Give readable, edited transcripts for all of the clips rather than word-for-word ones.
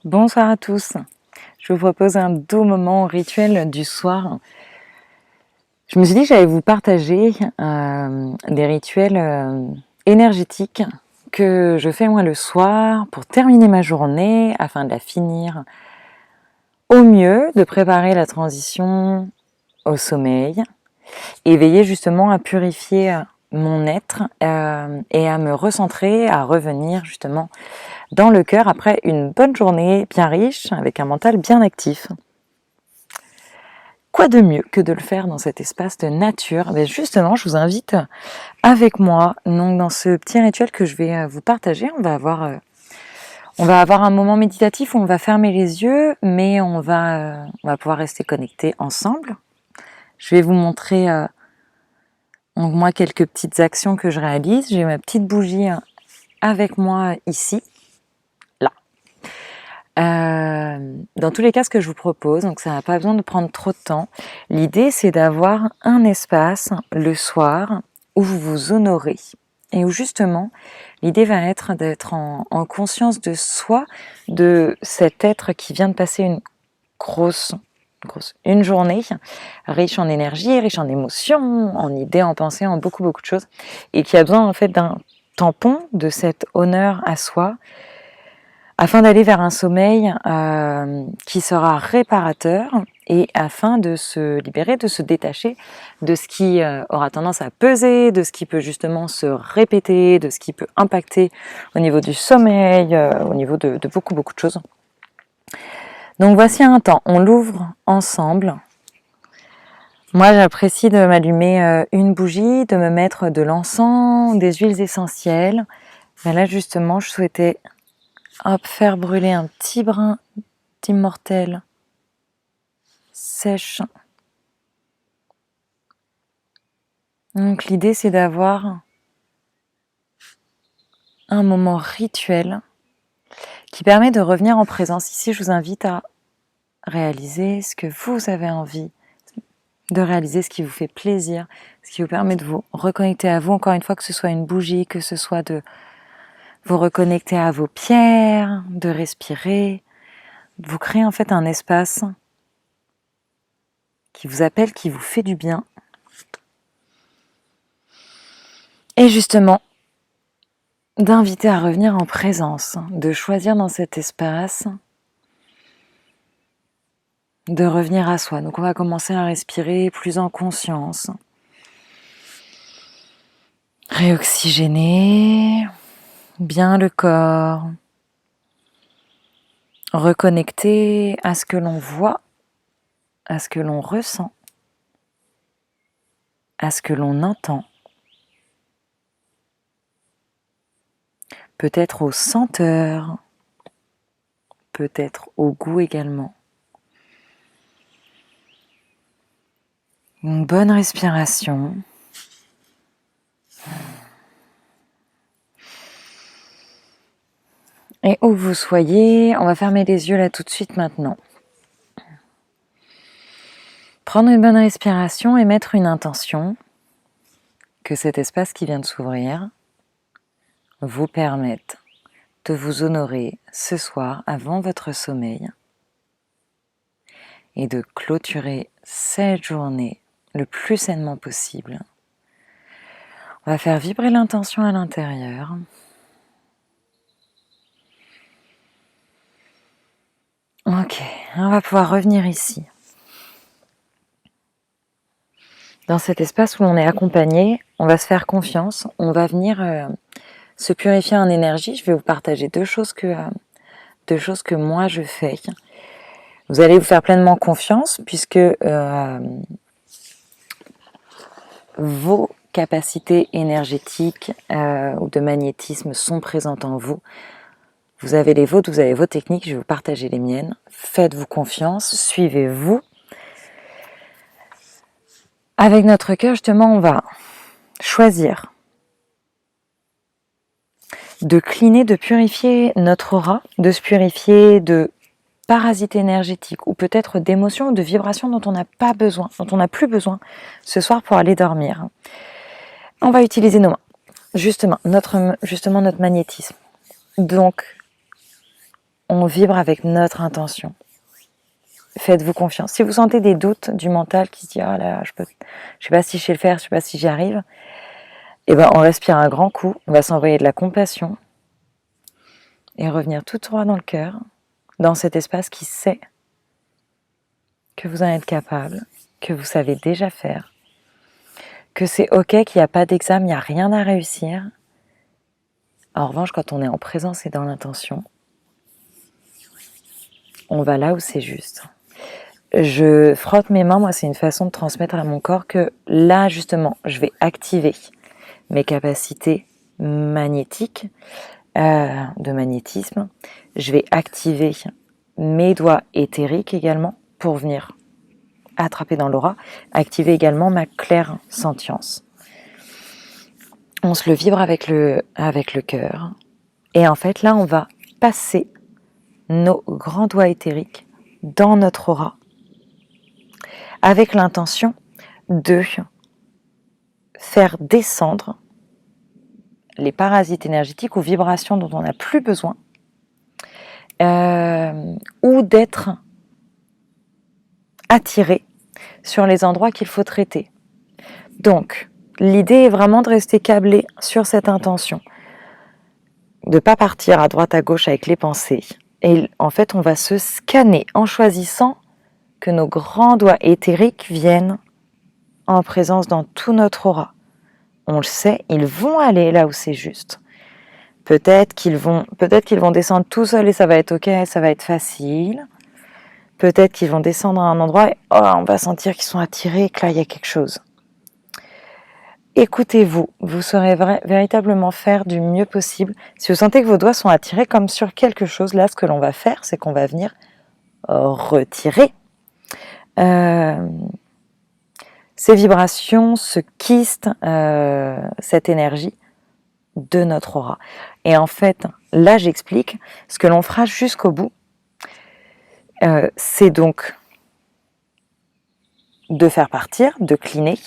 Bonsoir à tous. Je vous propose un doux moment rituel du soir. Je me suis dit que j'allais vous partager des rituels énergétiques que je fais moi le soir pour terminer ma journée afin de la finir au mieux, de préparer la transition au sommeil et veiller justement à purifier mon être et à me recentrer, à revenir justement dans le cœur après une bonne journée bien riche avec un mental bien actif. Quoi de mieux que de le faire dans cet espace de nature? Mais justement, je vous invite avec moi donc dans ce petit rituel que je vais vous partager. On va avoir un moment méditatif où on va fermer les yeux, mais on va pouvoir rester connectés ensemble. Je vais vous montrer donc moi quelques petites actions que je réalise. J'ai ma petite bougie avec moi ici. Dans tous les cas, ce que je vous propose, donc ça n'a pas besoin de prendre trop de temps, l'idée c'est d'avoir un espace le soir où vous vous honorez et où justement l'idée va être d'être en conscience de soi, de cet être qui vient de passer une journée riche en énergie, riche en émotions, en idées, en pensées, en beaucoup de choses et qui a besoin en fait d'un tampon de cet honneur à soi afin d'aller vers un sommeil qui sera réparateur et afin de se libérer, de se détacher de ce qui aura tendance à peser, de ce qui peut justement se répéter, de ce qui peut impacter au niveau du sommeil, au niveau de beaucoup de choses. Donc voici un temps, on l'ouvre ensemble. Moi j'apprécie de m'allumer une bougie, de me mettre de l'encens, des huiles essentielles. Ben là justement je souhaitais faire brûler un petit brin d'immortelle sèche. Donc l'idée c'est d'avoir un moment rituel qui permet de revenir en présence. Ici je vous invite à réaliser ce que vous avez envie de réaliser, ce qui vous fait plaisir, ce qui vous permet de vous reconnecter à vous, encore une fois, que ce soit une bougie, que ce soit de vous reconnecter à vos pierres, de respirer, de vous créer en fait un espace qui vous appelle, qui vous fait du bien. Et justement, d'inviter à revenir en présence, de choisir dans cet espace, de revenir à soi. Donc on va commencer à respirer plus en conscience. Réoxygéner bien le corps. Reconnecter à ce que l'on voit, à ce que l'on ressent, à ce que l'on entend. Peut-être aux senteurs, peut-être au goût également. Une bonne respiration. Et où vous soyez, on va fermer les yeux là tout de suite maintenant. Prendre une bonne respiration et mettre une intention que cet espace qui vient de s'ouvrir vous permette de vous honorer ce soir avant votre sommeil et de clôturer cette journée le plus sainement possible. On va faire vibrer l'intention à l'intérieur. Ok, on va pouvoir revenir ici. Dans cet espace où l'on est accompagné, on va se faire confiance, on va venir se purifier en énergie. Je vais vous partager deux choses que moi je fais. Vous allez vous faire pleinement confiance puisque vos capacités énergétiques ou de magnétisme sont présentes en vous. Vous avez les vôtres, vous avez vos techniques, je vais vous partager les miennes. Faites-vous confiance, suivez-vous. Avec notre cœur, justement, on va choisir de cleaner, de purifier notre aura, de se purifier de parasites énergétiques ou peut-être d'émotions ou de vibrations dont on n'a pas besoin, dont on n'a plus besoin ce soir pour aller dormir. On va utiliser nos mains, justement notre magnétisme. Donc, on vibre avec notre intention. Faites-vous confiance. Si vous sentez des doutes du mental qui se dit « Ah là, je sais pas si je sais le faire, je sais pas si j'y arrive », eh ben, on respire un grand coup, on va s'envoyer de la compassion et revenir tout droit dans le cœur, dans cet espace qui sait que vous en êtes capable, que vous savez déjà faire, que c'est ok, qu'il n'y a pas d'examen, il n'y a rien à réussir. En revanche, quand on est en présence et dans l'intention, on va là où c'est juste. Je frotte mes mains, moi c'est une façon de transmettre à mon corps que là justement, je vais activer mes capacités magnétiques, de magnétisme. Je vais activer mes doigts éthériques également pour venir attraper dans l'aura, activer également ma claire sentience. On se le vibre avec le cœur. Et en fait, là, on va passer nos grands doigts éthériques dans notre aura avec l'intention de faire descendre les parasites énergétiques ou vibrations dont on n'a plus besoin ou d'être attiré sur les endroits qu'il faut traiter. Donc, l'idée est vraiment de rester câblé sur cette intention, de ne pas partir à droite à gauche avec les pensées. Et en fait, on va se scanner en choisissant que nos grands doigts éthériques viennent en présence dans tout notre aura. On le sait, ils vont aller là où c'est juste. Peut-être qu'ils vont descendre tout seuls et ça va être ok, ça va être facile. Peut-être qu'ils vont descendre à un endroit et on va sentir qu'ils sont attirés et que là il y a quelque chose. Écoutez-vous, vous saurez véritablement faire du mieux possible. Si vous sentez que vos doigts sont attirés comme sur quelque chose, là ce que l'on va faire, c'est qu'on va venir retirer ces vibrations, ce kyste, cette énergie de notre aura. Et en fait, là j'explique, ce que l'on fera jusqu'au bout, c'est donc de faire partir, de cleaner.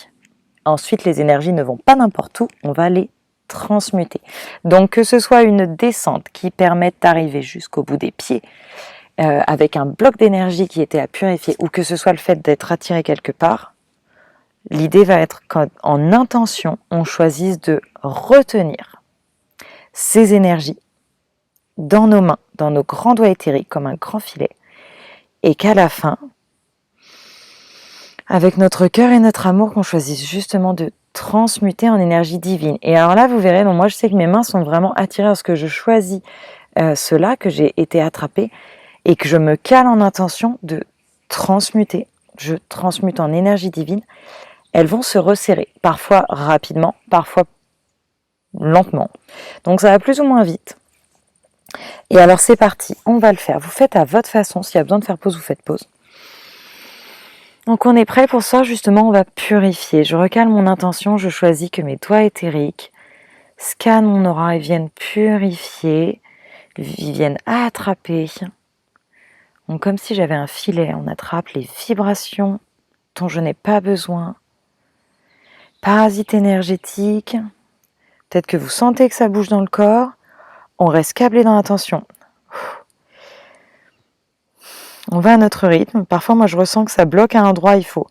Ensuite, les énergies ne vont pas n'importe où, on va les transmuter. Donc que ce soit une descente qui permette d'arriver jusqu'au bout des pieds, avec un bloc d'énergie qui était à purifier, ou que ce soit le fait d'être attiré quelque part, l'idée va être qu'en intention, on choisisse de retenir ces énergies dans nos mains, dans nos grands doigts éthériques, comme un grand filet, et qu'à la fin, avec notre cœur et notre amour, qu'on choisisse justement de transmuter en énergie divine. Et alors là, vous verrez, moi je sais que mes mains sont vraiment attirées à ce que je choisis cela, que j'ai été attrapée, et que je me cale en intention de transmuter. Je transmute en énergie divine. Elles vont se resserrer, parfois rapidement, parfois lentement. Donc ça va plus ou moins vite. Et alors c'est parti, on va le faire. Vous faites à votre façon. S'il y a besoin de faire pause, vous faites pause. Donc on est prêt pour ça, justement, on va purifier. Je recale mon intention, je choisis que mes doigts éthériques scannent mon aura et viennent purifier, ils viennent attraper. Donc comme si j'avais un filet, on attrape les vibrations dont je n'ai pas besoin. Parasites énergétiques, peut-être que vous sentez que ça bouge dans le corps, on reste câblé dans l'intention. On va à notre rythme. Parfois, moi, je ressens que ça bloque à un endroit, il faut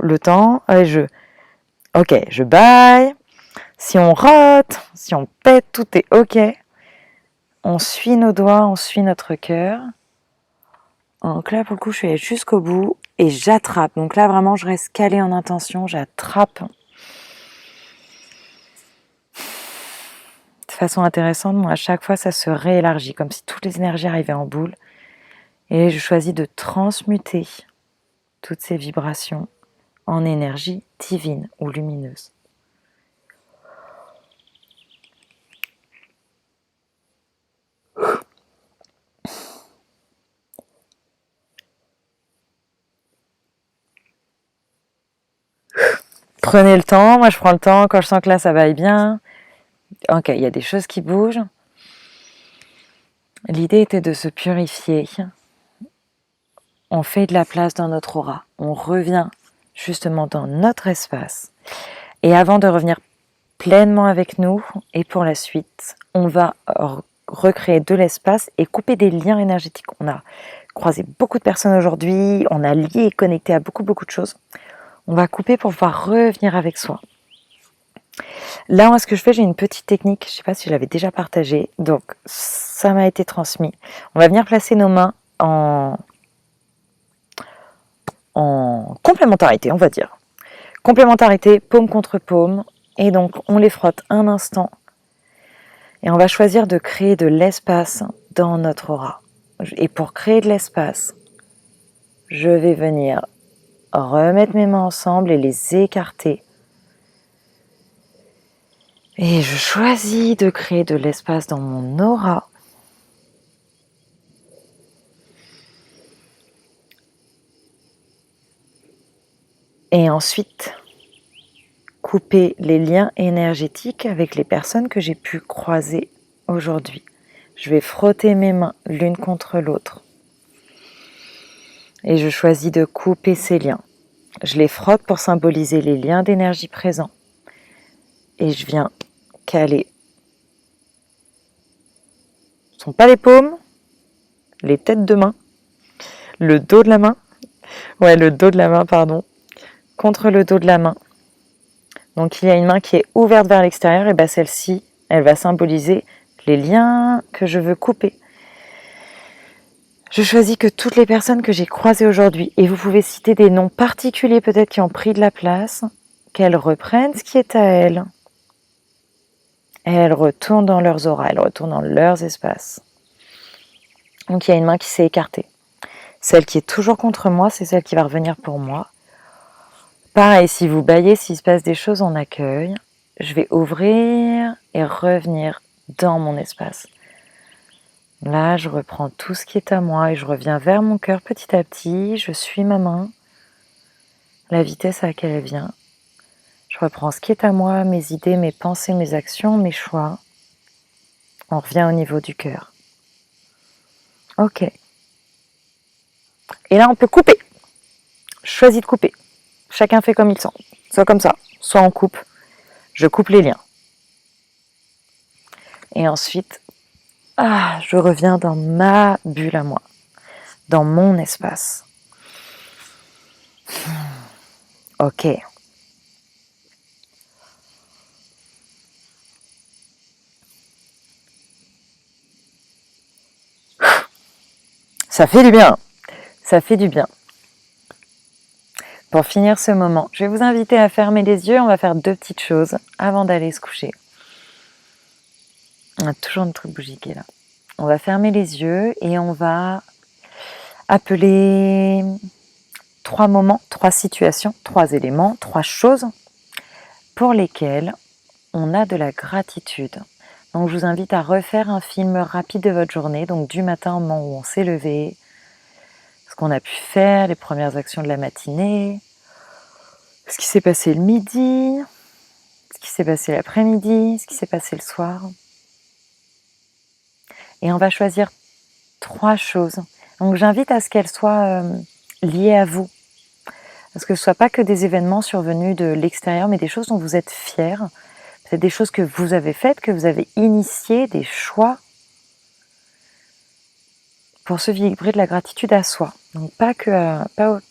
le temps. Allez, je baille. Si on rote, si on pète, tout est ok. On suit nos doigts, on suit notre cœur. Donc là, pour le coup, je suis jusqu'au bout et j'attrape. Donc là, vraiment, je reste calée en intention, j'attrape. De façon intéressante, moi, à chaque fois, ça se réélargit, comme si toutes les énergies arrivaient en boule. Et je choisis de transmuter toutes ces vibrations en énergie divine ou lumineuse. Prenez le temps, moi je prends le temps quand je sens que là ça va bien. Ok, il y a des choses qui bougent. L'idée était de se purifier. On fait de la place dans notre aura. On revient justement dans notre espace. Et avant de revenir pleinement avec nous, et pour la suite, on va recréer de l'espace et couper des liens énergétiques. On a croisé beaucoup de personnes aujourd'hui, on a lié et connecté à beaucoup de choses. On va couper pour pouvoir revenir avec soi. Là, moi, ce que je fais, j'ai une petite technique, je ne sais pas si je l'avais déjà partagée, donc ça m'a été transmis. On va venir placer nos mains en complémentarité, on va dire. Complémentarité, paume contre paume, et donc on les frotte un instant, et on va choisir de créer de l'espace dans notre aura. Et pour créer de l'espace, je vais venir remettre mes mains ensemble et les écarter. Et je choisis de créer de l'espace dans mon aura. Et ensuite, couper les liens énergétiques avec les personnes que j'ai pu croiser aujourd'hui. Je vais frotter mes mains l'une contre l'autre. Et je choisis de couper ces liens. Je les frotte pour symboliser les liens d'énergie présents. Et je viens caler. Ce ne sont pas les paumes, les têtes de main, le dos de la main. Ouais, le dos de la main, pardon. Contre le dos de la main. Donc il y a une main qui est ouverte vers l'extérieur, et bien celle-ci, elle va symboliser les liens que je veux couper. Je choisis que toutes les personnes que j'ai croisées aujourd'hui, et vous pouvez citer des noms particuliers peut-être qui ont pris de la place, qu'elles reprennent ce qui est à elles. Et elles retournent dans leurs auras, elles retournent dans leurs espaces. Donc il y a une main qui s'est écartée. Celle qui est toujours contre moi, c'est celle qui va revenir pour moi. Pareil, si vous baillez, s'il se passe des choses, on accueille. Je vais ouvrir et revenir dans mon espace. Là, je reprends tout ce qui est à moi et je reviens vers mon cœur petit à petit. Je suis ma main, la vitesse à laquelle elle vient. Je reprends ce qui est à moi, mes idées, mes pensées, mes actions, mes choix. On revient au niveau du cœur. Ok. Et là, on peut couper. Je choisis de couper. Chacun fait comme il sent. Soit comme ça, soit on coupe. Je coupe les liens. Et ensuite, je reviens dans ma bulle à moi, dans mon espace. Ok. Ça fait du bien. Ça fait du bien. Pour finir ce moment, je vais vous inviter à fermer les yeux. On va faire 2 petites choses avant d'aller se coucher. On a toujours notre bougie qui est là. On va fermer les yeux et on va appeler 3 moments, 3 situations, 3 éléments, 3 choses pour lesquelles on a de la gratitude. Donc je vous invite à refaire un film rapide de votre journée, donc du matin au moment où on s'est levé, ce qu'on a pu faire, les premières actions de la matinée, ce qui s'est passé le midi, ce qui s'est passé l'après-midi, ce qui s'est passé le soir. Et on va choisir 3 choses. Donc j'invite à ce qu'elles soient liées à vous. Parce que ce ne soit pas que des événements survenus de l'extérieur, mais des choses dont vous êtes fiers. C'est des choses que vous avez faites, que vous avez initiées, des choix pour se vibrer de la gratitude à soi. Donc pas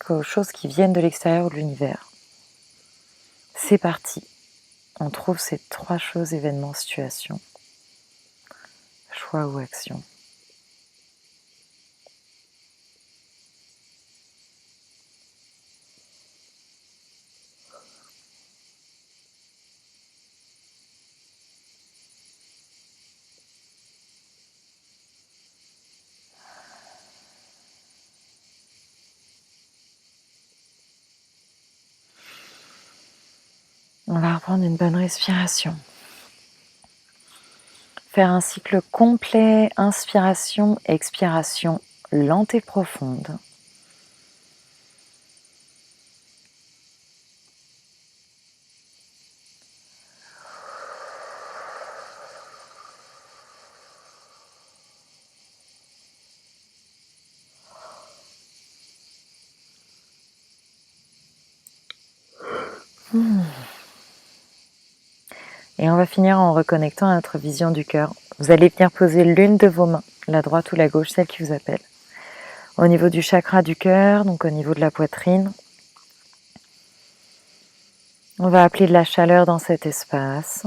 aux choses qui viennent de l'extérieur ou de l'univers. C'est parti. On trouve ces 3 choses, événements, situations, choix ou action. On va reprendre une bonne respiration. Faire un cycle complet, inspiration, expiration, lente et profonde. Et on va finir en reconnectant à notre vision du cœur. Vous allez venir poser l'une de vos mains, la droite ou la gauche, celle qui vous appelle, au niveau du chakra du cœur, donc au niveau de la poitrine. On va appeler de la chaleur dans cet espace.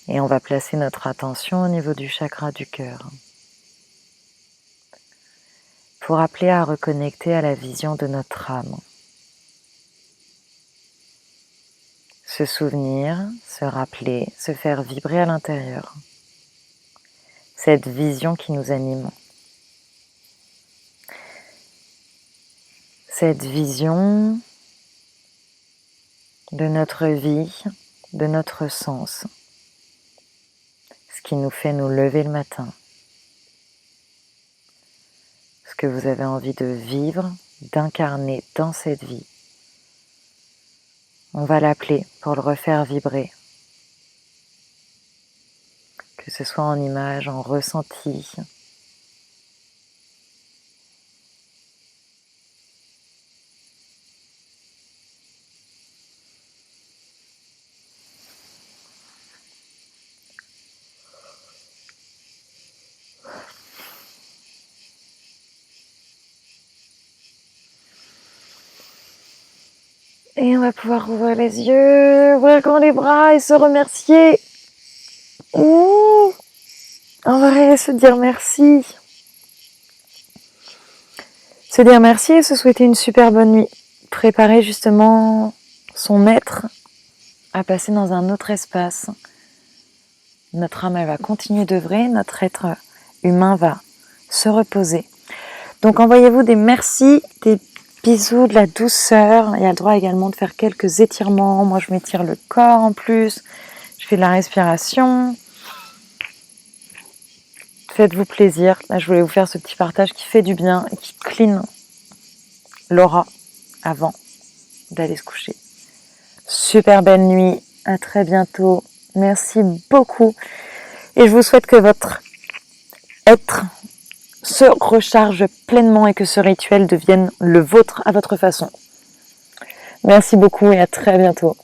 Et on va placer notre attention au niveau du chakra du cœur. Pour appeler à reconnecter à la vision de notre âme. Se souvenir, se rappeler, se faire vibrer à l'intérieur. Cette vision qui nous anime. Cette vision de notre vie, de notre sens. Ce qui nous fait nous lever le matin. Ce que vous avez envie de vivre, d'incarner dans cette vie. On va l'appeler pour le refaire vibrer. Que ce soit en image, en ressenti. Et on va pouvoir ouvrir les yeux, ouvrir grand les bras et se remercier. Ouh, on va se dire merci. Se dire merci et se souhaiter une super bonne nuit. Préparer justement son être à passer dans un autre espace. Notre âme, elle va continuer d'œuvrer, notre être humain va se reposer. Donc envoyez-vous des merci, des bisous, de la douceur. Il y a le droit également de faire quelques étirements. Moi, je m'étire le corps en plus. Je fais de la respiration. Faites-vous plaisir. Là, je voulais vous faire ce petit partage qui fait du bien et qui clean l'aura avant d'aller se coucher. Super belle nuit. À très bientôt. Merci beaucoup. Et je vous souhaite que votre être se recharge pleinement et que ce rituel devienne le vôtre à votre façon. Merci beaucoup et à très bientôt.